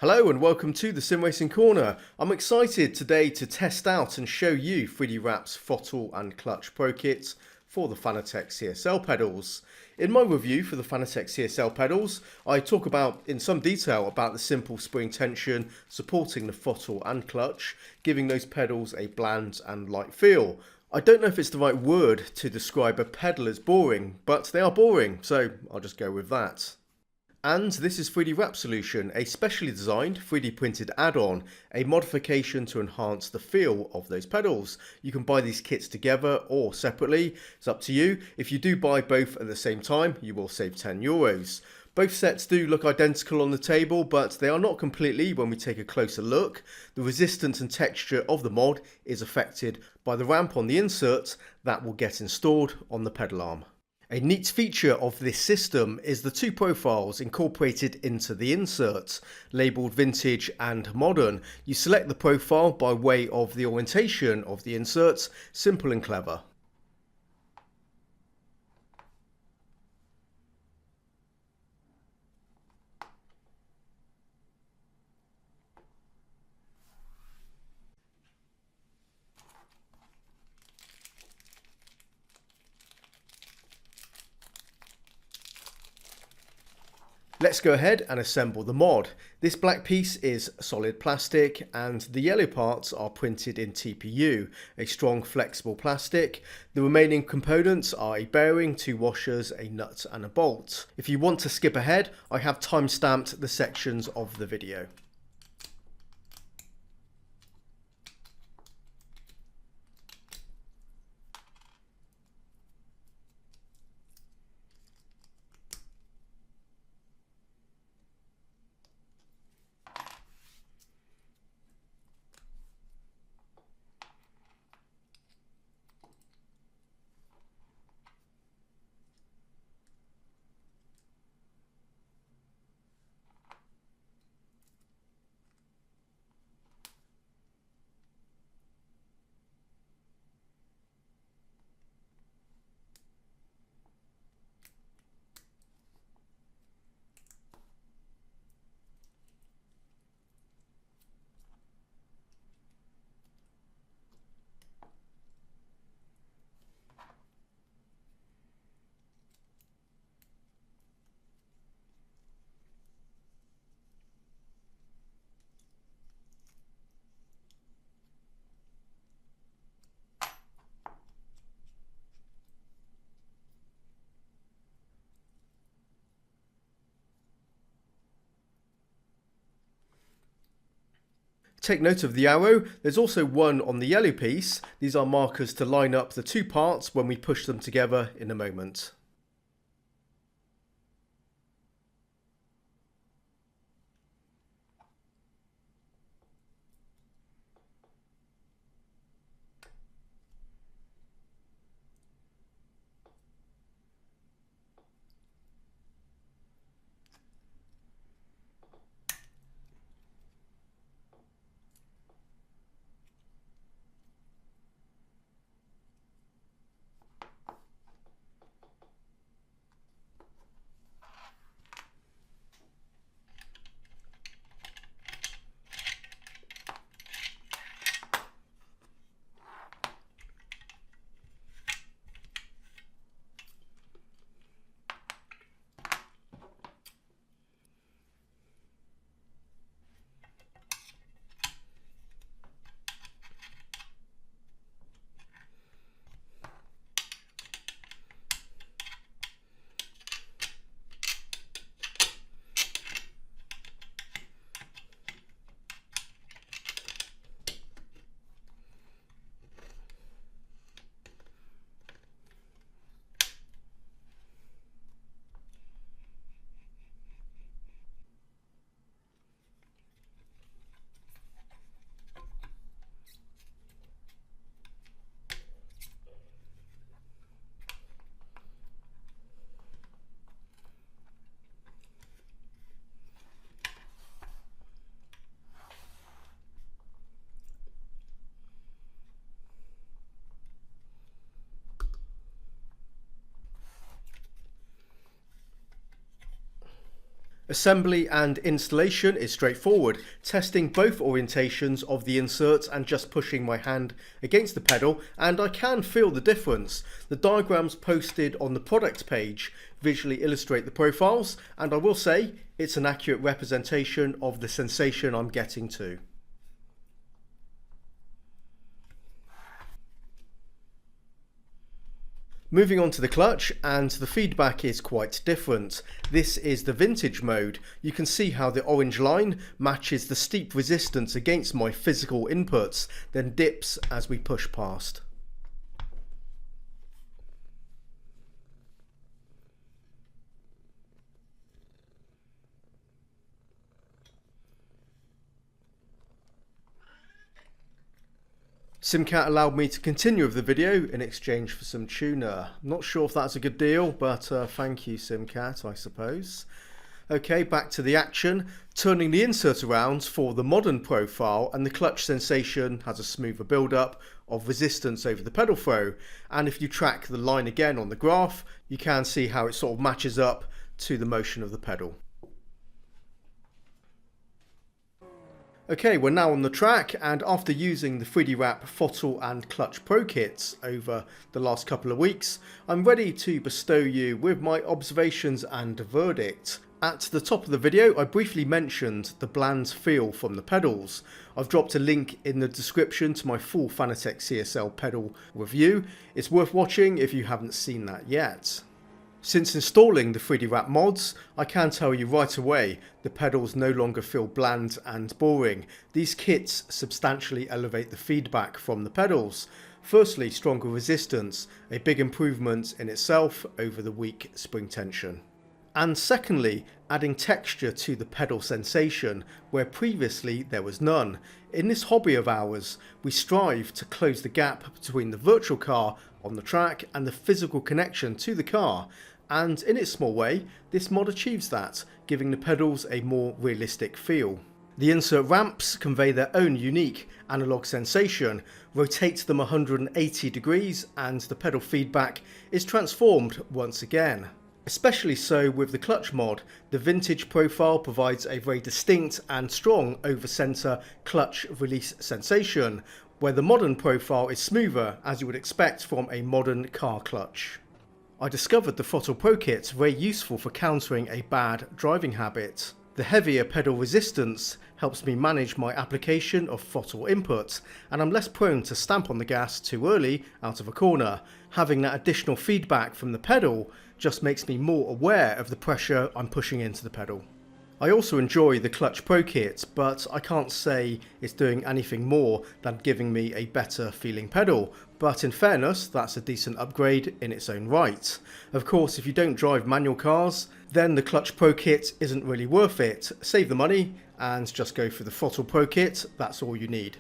Hello and welcome to the Sim Racing Corner. I'm excited today to test out and show you 3D Wrap's throttle and clutch pro kits for the Fanatec CSL pedals. In my review for the Fanatec CSL pedals, I talk in some detail about the simple spring tension supporting the throttle and clutch, giving those pedals a bland and light feel. I don't know if it's the right word to describe a pedal as boring, but they are boring, so I'll just go with that. And this is 3D Wrap Solution, a specially designed 3D printed add-on, a modification to enhance the feel of those pedals. You can buy these kits together or separately, it's up to you. If you do buy both at the same time, you will save €10. Both sets do look identical on the table, but they are not completely when we take a closer look. The resistance and texture of the mod is affected by the ramp on the insert that will get installed on the pedal arm. A neat feature of this system is the two profiles incorporated into the insert, labelled vintage and modern. You select the profile by way of the orientation of the insert, simple and clever. Let's go ahead and assemble the mod. This black piece is solid plastic and the yellow parts are printed in TPU, a strong flexible plastic. The remaining components are a bearing, two washers, a nut and a bolt. If you want to skip ahead, I have time-stamped the sections of the video. Take note of the arrow, there's also one on the yellow piece. These are markers to line up the two parts when we push them together in a moment. Assembly and installation is straightforward, testing both orientations of the insert and just pushing my hand against the pedal, and I can feel the difference. The diagrams posted on the product page visually illustrate the profiles, and I will say it's an accurate representation of the sensation I'm getting to. Moving on to the clutch, and the feedback is quite different. This is the vintage mode. You can see how the orange line matches the steep resistance against my physical inputs, then dips as we push past. SimCat allowed me to continue with the video in exchange for some tuner. Not sure if that's a good deal, but thank you SimCat, I suppose. Okay, back to the action. Turning the insert around for the modern profile, and the clutch sensation has a smoother build-up of resistance over the pedal throw. And if you track the line again on the graph, you can see how it sort of matches up to the motion of the pedal. Okay, we're now on the track, and after using the 3D Wrap Throttle and Clutch Pro kits over the last couple of weeks, I'm ready to bestow you with my observations and verdict. At the top of the video, I briefly mentioned the bland feel from the pedals. I've dropped a link in the description to my full Fanatec CSL pedal review. It's worth watching if you haven't seen that yet. Since installing the 3D Wrap mods, I can tell you right away the pedals no longer feel bland and boring. These kits substantially elevate the feedback from the pedals. Firstly, stronger resistance, a big improvement in itself over the weak spring tension. And secondly, adding texture to the pedal sensation, where previously there was none. In this hobby of ours, we strive to close the gap between the virtual car on the track and the physical connection to the car. And in its small way, this mod achieves that, giving the pedals a more realistic feel. The insert ramps convey their own unique analog sensation, rotate them 180 degrees, and the pedal feedback is transformed once again. Especially so with the clutch mod. The vintage profile provides a very distinct and strong over-center clutch release sensation, where the modern profile is smoother, as you would expect from a modern car clutch. I discovered the Throttle Pro kit very useful for countering a bad driving habit. The heavier pedal resistance helps me manage my application of throttle input, and I'm less prone to stamp on the gas too early out of a corner. Having that additional feedback from the pedal just makes me more aware of the pressure I'm pushing into the pedal. I also enjoy the Clutch Pro kit, but I can't say it's doing anything more than giving me a better feeling pedal. But in fairness, that's a decent upgrade in its own right. Of course, if you don't drive manual cars, then the Clutch Pro kit isn't really worth it. Save the money and just go for the Throttle Pro kit, that's all you need.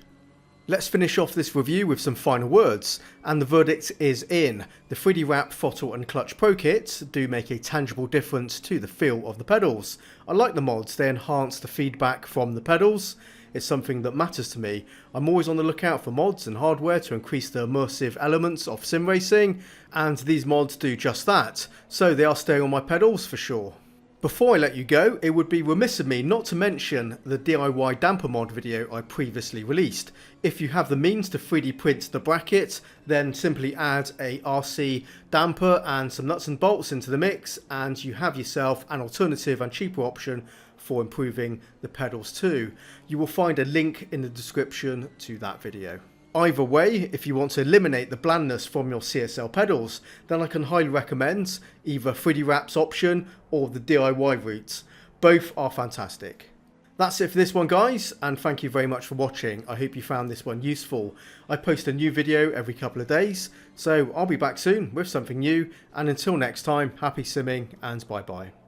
Let's finish off this review with some final words, and the verdict is in. The 3D Wrap Throttle and Clutch Pro kits do make a tangible difference to the feel of the pedals. I like the mods, they enhance the feedback from the pedals. It's something that matters to me. I'm always on the lookout for mods and hardware to increase the immersive elements of sim racing, and these mods do just that, so they are staying on my pedals for sure. Before I let you go, it would be remiss of me not to mention the DIY damper mod video I previously released. If you have the means to 3D print the bracket, then simply add a RC damper and some nuts and bolts into the mix, and you have yourself an alternative and cheaper option for improving the pedals too. You will find a link in the description to that video. Either way, if you want to eliminate the blandness from your CSL pedals, then I can highly recommend either 3D Wrap's option or the DIY route. Both are fantastic. That's it for this one, guys, and thank you very much for watching. I hope you found this one useful. I post a new video every couple of days, so I'll be back soon with something new, and until next time, happy simming and bye bye.